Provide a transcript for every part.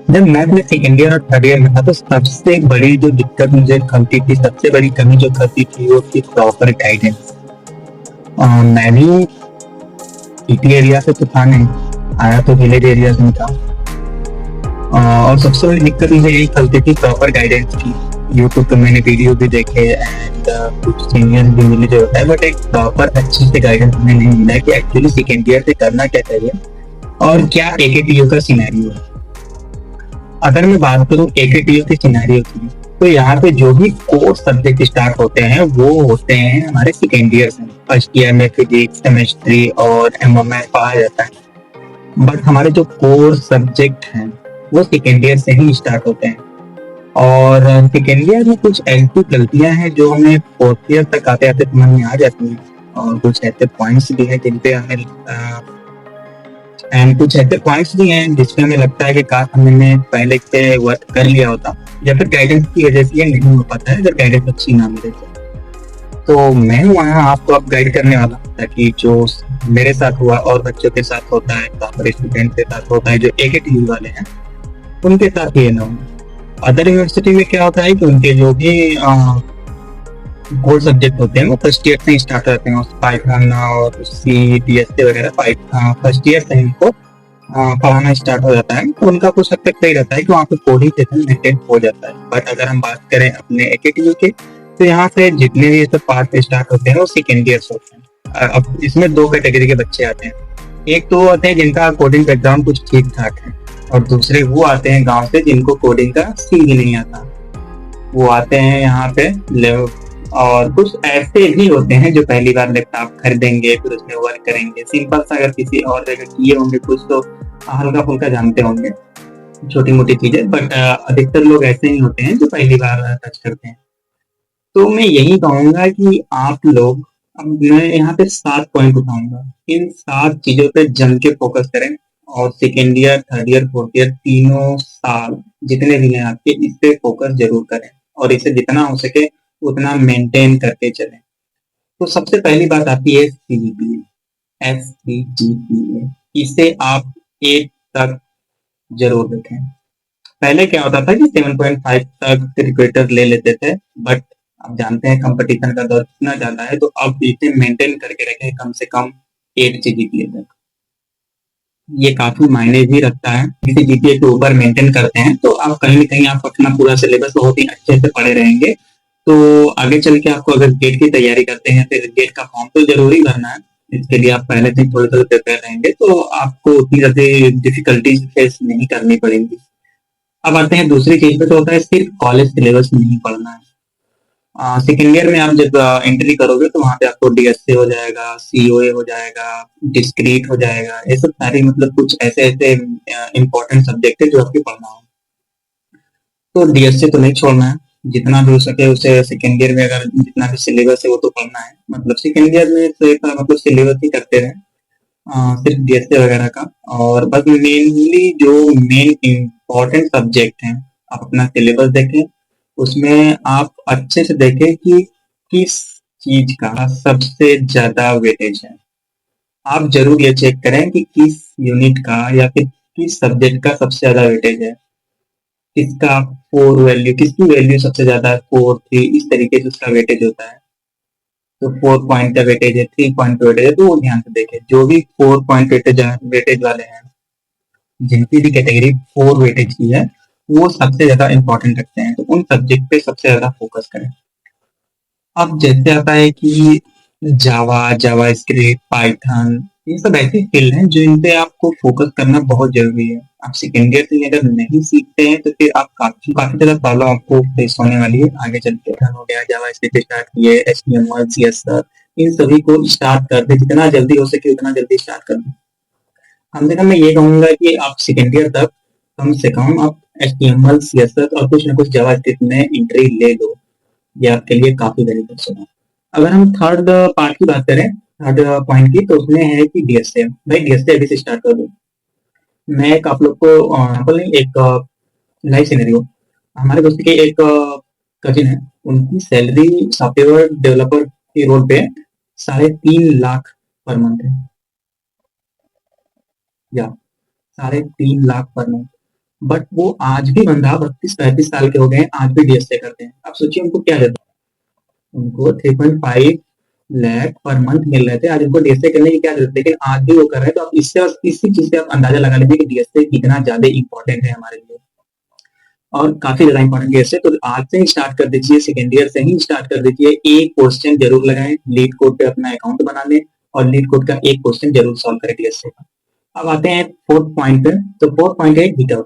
जब मैं अपने सेकेंड ईयर और थर्ड ईयर में था तो सबसे बड़ी जो दिक्कत मुझे खलती थी, सबसे बड़ी कमी जो खलती थी वो थी प्रॉपर गाइडेंस। मैं भी सिटी एरिया से तो था नहीं, आया तो विलेज एरिया से था। और सबसे बड़ी दिक्कत मुझे यही खलती थी प्रॉपर गाइडेंस की। यूट्यूब पे मैंने वीडियो भी देखे एंड कुछ सीनियर्स भी मिले जो होता है, बट एक प्रॉपर अच्छे से गाइडेंस हमें नहीं मिला कि एक्चुअली सेकेंड ईयर से करना क्या चाहिए और क्या एकेटीयू का सिनेरियो है। अगर मैं बात करूं एकेटीयू के सिनेरियो की, तो यहाँ पे जो भी कोर सब्जेक्ट स्टार्ट होते हैं वो होते हैं हमारे सेकेंड ईयर से। फर्स्ट ईयर में फिजिक्स, केमिस्ट्री और एनवायरनमेंट पढ़ाया जाता है, बट हमारे जो कोर सब्जेक्ट हैं वो सेकेंड ईयर से ही स्टार्ट होते हैं। और सेकेंड ईयर में कुछ ऐसी गलतियां हैं जो हमें फोर्थ ईयर तक आते आते समझ में आ जाती हैं, और कुछ ऐसे पॉइंट्स भी हैं जिन पे हमें एंड कुछ ऐसे पॉइंट्स भी हैं जिसपे हमें लगता है कि काश हमने पहले से वर्क कर लिया होता, या फिर गाइडेंस की वजह से ये नहीं हो पाता है अगर गाइडेंस अच्छी ना मिले तो मैं हूँ वहाँ आपको अब गाइड करने वाला, ताकि जो मेरे साथ हुआ और बच्चों के साथ होता है, टॉपर स्टूडेंट के साथ होता है जो एकेटीयू वाले हैं, उनके साथ ये ना हो। अदर यूनिवर्सिटी में क्या होता है कि उनके जो भी कोर सब्जेक्ट होते हैं वो फर्स्ट ईयर से ही स्टार्ट होते हैं, पाइथन और सी डी एस सी वगैरह फर्स्ट ईयर से इनको पढ़ाना स्टार्ट हो जाता है। तो उनका कुछ हद तक सही रहता है कि वहाँ पे कोडिंग सेशन मेंटेन हो जाता है। बट अगर हम बात करें अपने एकेटीयू के, तो यहाँ से जितने भी सब पार्ट स्टार्ट होते हैं वो सेकेंड ईयर से होते हैं। अब इसमें दो कैटेगरी के बच्चे आते हैं। एक तो वो आते हैं जिनका कोडिंग बैकग्राउंड कुछ ठीक ठाक है, और दूसरे वो आते हैं गांव से जिनको कोडिंग का सी ही नहीं आता। वो आते हैं यहाँ पे लेवल, और कुछ ऐसे भी होते हैं जो पहली बार लैपटॉप खरीदेंगे फिर उसमें वर्क करेंगे। सिंपल सा अगर किसी और जगह किए होंगे कुछ तो हल्का फुल्का जानते होंगे छोटी मोटी चीजें, बट अधिकतर लोग ऐसे ही होते हैं जो पहली बार टच करते हैं। तो मैं यही कहूंगा कि आप लोग, अब मैं यहाँ पे 7 पॉइंट उठाऊंगा, इन 7 चीजों पे जम के फोकस करें, और second year, third year, fourth year, तीनों साल जितने भी हैं आपके, इस पे फोकस जरूर करें और इसे जितना हो सके उतना मेंटेन करके चलें। तो सबसे पहली बात आती है सीजीपीए, SCGPA। इसे आप 8 तक जरूर रखें। पहले क्या होता था कि 7.5 तक क्रिकेटर ले लेते थे, बट आप जानते हैं कंपटीशन का दौर कितना ज्यादा है, तो अब इसे मेंटेन करके रखें कम से कम 8 जीपीए तक। ये काफी मायने भी रखता है। किसी जीपीए के ऊपर मेंटेन करते हैं तो आप कहीं ना कहीं आप अपना पूरा सिलेबस बहुत ही अच्छे से पढ़े रहेंगे। तो आगे चल के आपको अगर गेट की तैयारी करते हैं, फिर गेट का फॉर्म तो जरूरी भरना है, इसके लिए आप पहले से थोड़े थोड़े प्रिपेयर रहेंगे तो आपको उतनी ज्यादा डिफिकल्टीज फेस नहीं करनी पड़ेगी। अब आते हैं दूसरी चीज पे, तो होता है सिर्फ कॉलेज सिलेबस नहीं पढ़ना है। सेकेंड ईयर में आप जब एंट्री करोगे तो वहाँ पे आपको डीएसए हो जाएगा, सीओए हो जाएगा, डिस्क्रीट हो जाएगा, ये सब सारी मतलब कुछ ऐसे ऐसे इंपॉर्टेंट सब्जेक्ट है जो आपको पढ़ना हो। तो डीएसए तो नहीं छोड़ना है, जितना भी हो सके उसे सेकेंड ईयर में अगर जितना भी सिलेबस है वो तो पढ़ना है। मतलब सेकेंड ईयर में तो एक मतलब सिलेबस ही करते रहे, सिर्फ डीएसए वगैरह का। और बस मेनली जो मेन इम्पोर्टेंट सब्जेक्ट हैं आप अपना सिलेबस देखें, उसमें आप अच्छे से देखें कि किस चीज का सबसे ज्यादा वेटेज है। आप जरूर ये चेक करें कि किस यूनिट का या फिर किस सब्जेक्ट का सबसे ज्यादा वेटेज है, किसका फोर वैल्यू, किसकी वैल्यू सबसे ज्यादा है, 4, 3, इस तरीके से उसका वेटेज होता है। तो 4 पॉइंट का वेटेज है, 3 पॉइंट का वेटेज है, तो वो ध्यान से देखें। जो भी 4 पॉइंट वेटेज वाले हैं, जिनकी भी कैटेगरी 4 वेटेज की है, वो सबसे ज्यादा इंपॉर्टेंट रखते हैं, तो उन सब्जेक्ट पे सबसे ज्यादा फोकस करें। अब जैसे आता है कि जावा, जावा स्क्रिप्ट, पाइथन, ये सब ऐसी फील्ड हैं जो इन पे आपको फोकस करना बहुत जरूरी है। आप सेकेंड ईयर से अगर नहीं सीखते हैं तो फिर आप काफी काफी ज्यादा प्रॉब्लम आपको फेस होने वाली है आगे चल के। हो गया जावा स्क्रिप्ट स्टार्ट किए, HTML, CSS, इन सभी को स्टार्ट कर दे, जितना जल्दी हो सके उतना जल्दी स्टार्ट कर दे। कम से कम मैं ये कहूंगा कि आप सेकेंड ईयर तक कम से कम आप HTML, CSS और कुछ ना कुछ जावा स्क्रिप्ट में एंट्री ले लो, ये आपके लिए काफी बेनिफिशियल है। अगर हम थर्ड पार्ट की बात करें, थर्ड पॉइंट की, तो उसमें है कि डीएसए। भाई डीएसए अभी से स्टार्ट कर दो। मैं एक आप लोग को एग्जाम्पल नहीं, एक लाइव सिनेरियो। हमारे दोस्त के एक कजिन है, उनकी सैलरी सॉफ्टवेयर डेवलपर के रोल पे 3.5 लाख पर मंथ है, या 3.5 लाख पर मंथ। बट वो आज भी बंदा 32-35 साल के हो गए हैं, आज भी डीएसए करते हैं। आप सोचिए उनको क्या जरूरत है। उनको 3.5 लाख पर मंथ मिल रहे थे, आज उनको डीएसए करने की क्या जरूरत है, लेकिन आज भी वो कर रहे हैं। तो आप इससे और इसी चीज से आप अंदाजा लगा लीजिए कि डीएसए कितना ज्यादा इंपॉर्टेंट है हमारे लिए, और काफी ज्यादा इंपॉर्टेंट है। तो आज से ही स्टार्ट कर दीजिए, सेकेंड ईयर से ही स्टार्ट कर दीजिए। एक क्वेश्चन जरूर लगाएं, लीड कोड पे अपना अकाउंट बना लें और लीड कोड का एक क्वेश्चन जरूर सॉल्व करें डीएसए का। अब आते हैं फोर्थ पॉइंट पे। तो फोर्थ पॉइंट है गिटहब।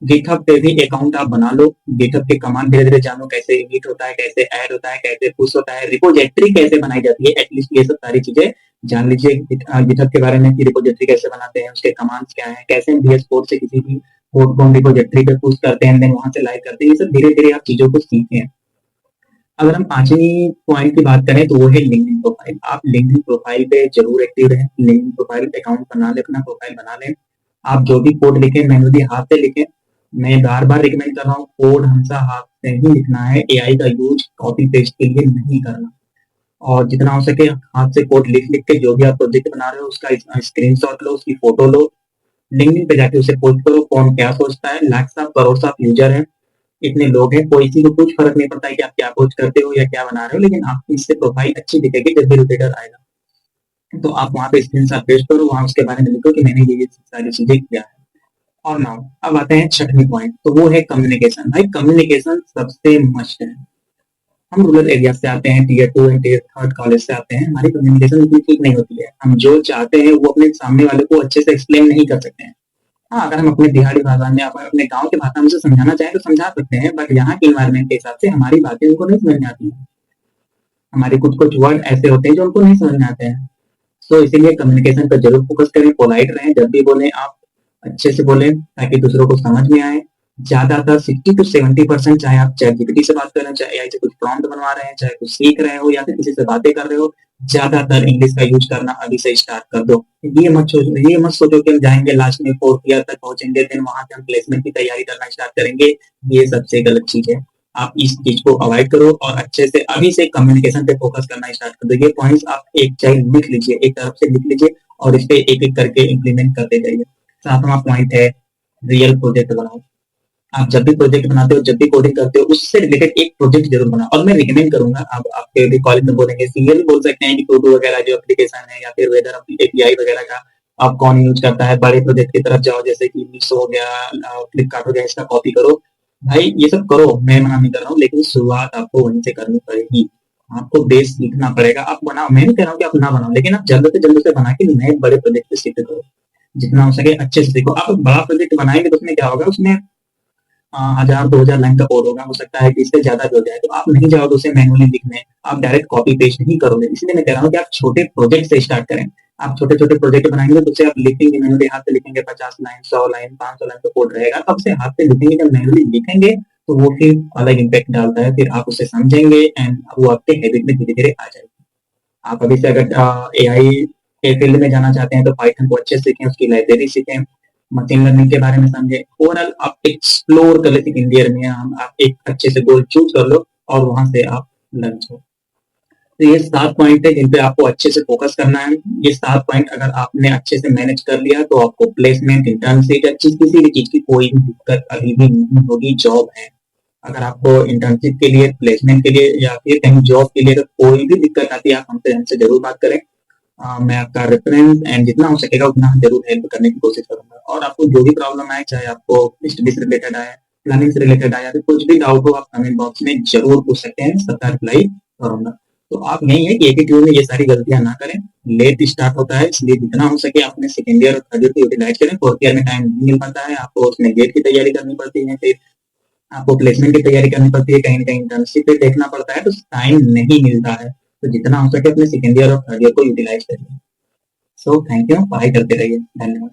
गिटहब पे भी अकाउंट आप बना लो, गिटहब के कमांड धीरे धीरे जानो, कैसे इनिट होता है, कैसे ऐड होता है, कैसे पुश होता है, रिपोजिटरी कैसे बनाई जाती है, एटलीस्ट ये सब सारी चीजें जान लीजिए गिटहब के बारे में कि रिपोजिटरी कैसे बनाते हैं, उसके कमांड्स क्या है, कैसे हम VS कोड से किसी भी कोड को रिपोजिटरी पे पुश करते हैं, देन वहां से लाइव करते हैं। ये सब धीरे धीरे आप चीजों को सीखें। अगर हम पांचवी पॉइंट की बात करें तो वो है लिंक्डइन प्रोफाइल। आप लिंक्डइन प्रोफाइल पे जरूर एक्टिव रहें, लिंक्डइन प्रोफाइल अकाउंट बना लें, अपना प्रोफाइल बना लें। आप जो भी कोड लिखें मैनुअली हाथ से लिखें। मैं बार बार रिकमेंड कर रहा हूँ, कोड हमेशा हाथ से ही लिखना है, एआई का यूज कॉपी पेस्ट के लिए नहीं करना। और जितना हो सके हाथ से कोड लिख लिख के जो भी आप प्रोजेक्ट बना रहे हो उसका स्क्रीनशॉट लो, उसकी फोटो लो, लिंक्डइन पे जाके उसे पोस्ट करो। कौन क्या सोचता है, लाख साफ करोड़ साफ यूजर है, इतने लोग हैं, कोई किसी को कुछ फर्क नहीं पड़ता है कि आप क्या पोस्ट करते हो या क्या बना रहे हो, लेकिन आपकी इससे प्रोफाइल अच्छी दिखेगी जब भी रिपीटर आएगा। तो आप वहां पे स्क्रीन शॉट पेस्ट करो, वहां उसके बारे में लिखो कि मैंने ये सारी चीजें किया है। और नाउ अब आते हैं छठवीं पॉइंट, तो वो है कम्युनिकेशन। भाई कम्युनिकेशन सबसे मस्ट है। हम रूरल एरिया से आते हैं, Tier 2 एंड Tier 3 कॉलेज से आते हैं, हमारी कम्युनिकेशन इतनी ठीक नहीं होती है। हम जो चाहते हैं वो अपने सामने वाले को अच्छे से एक्सप्लेन नहीं कर सकते हैं। हाँ, अगर हम अपने दिहाड़ी भाषा में अपने गांव की भाषा में उसे समझाना चाहें तो समझा सकते हैं, बट यहाँ के इन्वायरमेंट के हिसाब से हमारी बातें उनको नहीं समझ में आती है। हमारे कुछ कुछ वर्ड ऐसे होते हैं जो उनको नहीं समझ में आते हैं। तो इसीलिए कम्युनिकेशन पर जरूर फोकस करें, पोलाइट रहें, जब भी बोलें आप अच्छे से बोलें ताकि दूसरों को समझ में आए। ज्यादातर 60 to 70%, चाहे आप चैट जीपीटी से बात कर रहे हो, चाहे एआई से कुछ प्रॉम्प्ट बनवा रहे हैं, चाहे कुछ सीख रहे हो या फिर किसी से बातें कर रहे हो, ज्यादातर इंग्लिश का यूज करना अभी से स्टार्ट कर दो। ये मत सोचो कि हम जाएंगे लास्ट में 4th ईयर तक पहुंचेंगे, फिर वहां से हम प्लेसमेंट की तैयारी करना स्टार्ट करेंगे। ये सबसे गलत चीज है। आप इस चीज को अवॉइड करो और अच्छे से अभी से कम्युनिकेशन पे फोकस करना स्टार्ट कर दो। ये पॉइंट्स आप एक चाहे लिख लीजिए, एक तरफ से लिख लीजिए और इस पे एक एक करके इम्प्लीमेंट करते जाइए। सातवां पॉइंट है रियल प्रोजेक्ट बनाओ। आप जब भी प्रोजेक्ट बनाते हो, जब भी कोडिंग करते हो, उससे रिलेटेड एक प्रोजेक्ट जरूर बनाओ। और मैं रिकमेंड करूंगा, आप आपके भी कॉलेज में बोलेंगे, सीरियल बोल सकते हैं कि टूडू वगैरह जो एप्लीकेशन है या फिर वेदर एपीआई वगैरह का आप कौन यूज करता है, बड़े प्रोजेक्ट की तरफ जाओ, जैसे कि मीशो हो गया, फ्लिपकार्ट हो गया, इसका कॉपी करो। भाई ये सब करो, मैं मना नहीं कर रहा हूँ, लेकिन शुरुआत आपको वहीं से करनी पड़ेगी। आपको बेस सीखना पड़ेगा। आप बनाओ, मैं नहीं कह रहा हूँ कि आप ना बनाओ, लेकिन आप जल्द से जल्द से बना के नए बड़े प्रोजेक्ट पे शिफ्ट करो। जितना हो सके अच्छे से सीखो। आप बड़ा प्रोजेक्ट बनाएंगे तो उसमें क्या होगा, उसमें 1000-2000 लाइन का कोड होगा, हो सकता है कि इससे ज्यादा भी हो जाए, तो आप नहीं जाओगे उसे मैनुअली लिखने, आप डायरेक्ट कॉपी पेस्ट नहीं करोगे। इसलिए मैं कह रहा हूँ कि आप छोटे प्रोजेक्ट से स्टार्ट करें। आप छोटे छोटे प्रोजेक्ट बनाएंगे तो उसे आप लिखेंगे मैनुअली, हाथ से लिखेंगे, 50 लाइन, 100 लाइन, 500 लाइन का कोड रहेगा, अब से हाथ से लिखेंगे। जब मैनुअली लिखेंगे तो वो फिर अलग इम्पैक्ट डालता है, फिर आप उसे समझेंगे एंड वो आपके हैबिट में धीरे धीरे आ जाएगी। आप अभी से अगर एआई के फील्ड में जाना चाहते हैं तो पाइथन को अच्छे से सीखें, उसकी लाइब्रेरी सीखें, मशीन लर्निंग के बारे में समझे। ओवरऑल आप एक्सप्लोर कर ले सेकंड ईयर में, हम आप एक अच्छे से गोल चूज कर लो और वहां से आप लर्न हो। तो ये 7 पॉइंट है जिन पे आपको अच्छे से फोकस करना है। ये 7 पॉइंट अगर आपने अच्छे से मैनेज कर लिया तो आपको प्लेसमेंट, इंटर्नशिप या किसी भी चीज की कोई भी दिक्कत अभी भी नहीं होगी। जॉब है, अगर आपको इंटर्नशिप के लिए, प्लेसमेंट के लिए या फिर कहीं जॉब के लिए अगर कोई भी दिक्कत आती है, आप हमसे जरूर बात करें। मैं आपका रेफरेंस एंड जितना हो सकेगा उतना जरूर हेल्प करने की कोशिश करूंगा। और आपको जो भी प्रॉब्लम आए, चाहे आपको स्टडी से रिलेटेड आए, प्लानिंग से रिलेटेड आए, या फिर कुछ भी डाउट हो, आप कमेंट बॉक्स में जरूर पूछ सकते हैं, सबका रिप्लाई करूंगा। तो आप यही है कि एक ही ट्यूब में ये सारी गलतियां ना करें। लेट स्टार्ट होता है, इसलिए जितना हो सके अपने सेकेंड ईयर और थर्ड ईयर को यूटिलाइज करें। फोर्थ ईयर में टाइम नहीं मिल पाता है, आपको उसमें गेट की तैयारी करनी पड़ती है, फिर आपको प्लेसमेंट की तैयारी करनी पड़ती है, कहीं ना कहीं इंटर्नशिप पे देखना पड़ता है, तो टाइम नहीं मिलता है। तो जितना हो सके अपने सेकेंड ईयर और थर्ड ईयर को यूटिलाइज करिए। सो थैंक यू, पढ़ाई करते रहिए। धन्यवाद।